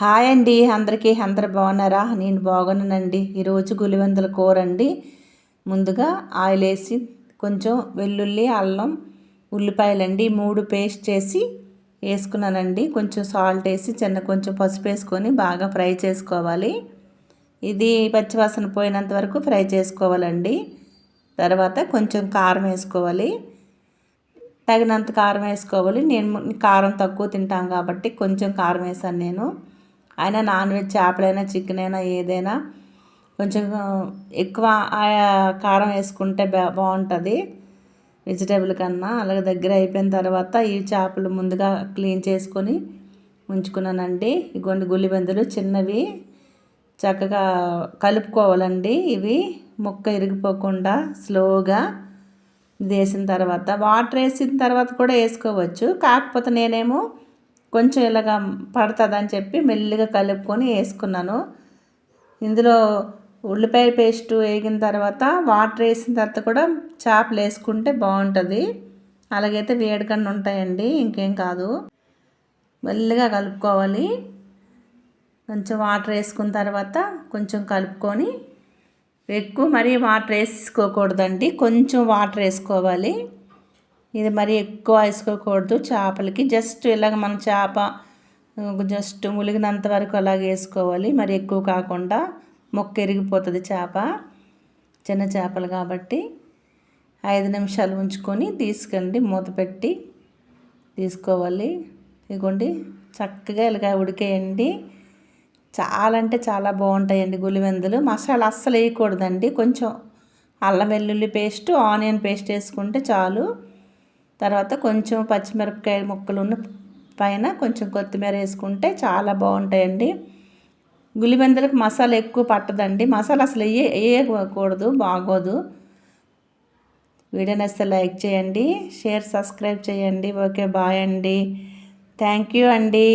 Hi అండి, అందరూ బాగున్నారా? నేను బాగున్నానండి. ఈరోజు గులివెందుల కూర అండి. ముందుగా ఆయిల్ వేసి కొంచెం వెల్లుల్లి, అల్లం, ఉల్లిపాయలండి 3 పేస్ట్ చేసి వేసుకున్నానండి. కొంచెం సాల్ట్ వేసి కొంచెం పసుపు వేసుకొని బాగా ఫ్రై చేసుకోవాలి. ఇది పచ్చివాసన పోయినంత వరకు ఫ్రై చేసుకోవాలండి. తర్వాత కొంచెం కారం వేసుకోవాలి. తగినంత కారం వేసుకోవాలి. నేను కారం తక్కువ తింటాం కాబట్టి కొంచెం కారం వేసాను నేను. అయినా నాన్ వెజ్ చేపలైనా చికెన్ అయినా ఏదైనా కొంచెం ఎక్కువ కారం వేసుకుంటే బాగుంటుంది వెజిటేబుల్ కన్నా. అలాగే దగ్గర అయిపోయిన తర్వాత ఈ చేపలు ముందుగా క్లీన్ చేసుకొని ఉంచుకున్నానండి. ఇగోండి గులిబెందులు చిన్నవి చక్కగా కలుపుకోవాలండి. ఇవి ముక్క ఇరిగిపోకుండా స్లోగా వేసిన తర్వాత వాటర్ వేసిన తర్వాత కూడా వేసుకోవచ్చు. కాకపోతే నేనేమో కొంచెం ఇలాగా పడుతుందని చెప్పి మెల్లిగా కలుపుకొని వేసుకున్నాను. ఇందులో ఉల్లిపాయ పేస్ట్ వేగిన తర్వాత వాటర్ వేసిన తర్వాత కూడా చేపలు వేసుకుంటే బాగుంటుంది. అలాగైతే వేడికన్నా ఉంటాయండి, ఇంకేం కాదు. మెల్లిగా కలుపుకోవాలి. కొంచెం వాటర్ వేసుకున్న తర్వాత కొంచెం కలుపుకొని, ఎక్కువ మరీ వాటర్ వేసుకోకూడదండి, కొంచెం వాటర్ వేసుకోవాలి. ఇది మరీ ఎక్కువ వేసుకోకూడదు చేపలకి. జస్ట్ ఇలాగ మన చేప జస్ట్ ములిగినంత వరకు అలాగే వేసుకోవాలి. మరి ఎక్కువ కాకుండా, మొక్క ఎరిగిపోతుంది చేప, చిన్న చేపలు కాబట్టి. 5 నిమిషాలు ఉంచుకొని తీసుకెళ్ళి మూత పెట్టి తీసుకోవాలి. ఇదిగోండి చక్కగా ఇలాగ ఉడికేయండి. చాలా అంటే చాలా బాగుంటాయండి గులివెందులు. మసాలా అస్సలు వేయకూడదండి. కొంచెం అల్లం వెల్లుల్లి పేస్ట్, ఆనియన్ పేస్ట్ వేసుకుంటే చాలు. తర్వాత కొంచెం పచ్చిమిరపకాయ ముక్కలు పైన కొంచెం కొత్తిమీర వేసుకుంటే చాలా బాగుంటాయండి. గులివెందులకు మసాలా ఎక్కువ పట్టదండి. మసాలా అసలు వేయకూడదు, బాగోదు. వీడియో నచ్చితే లైక్ చేయండి, షేర్, సబ్స్క్రైబ్ చేయండి. ఓకే, బాయ్ అండి. థ్యాంక్ యూ అండి.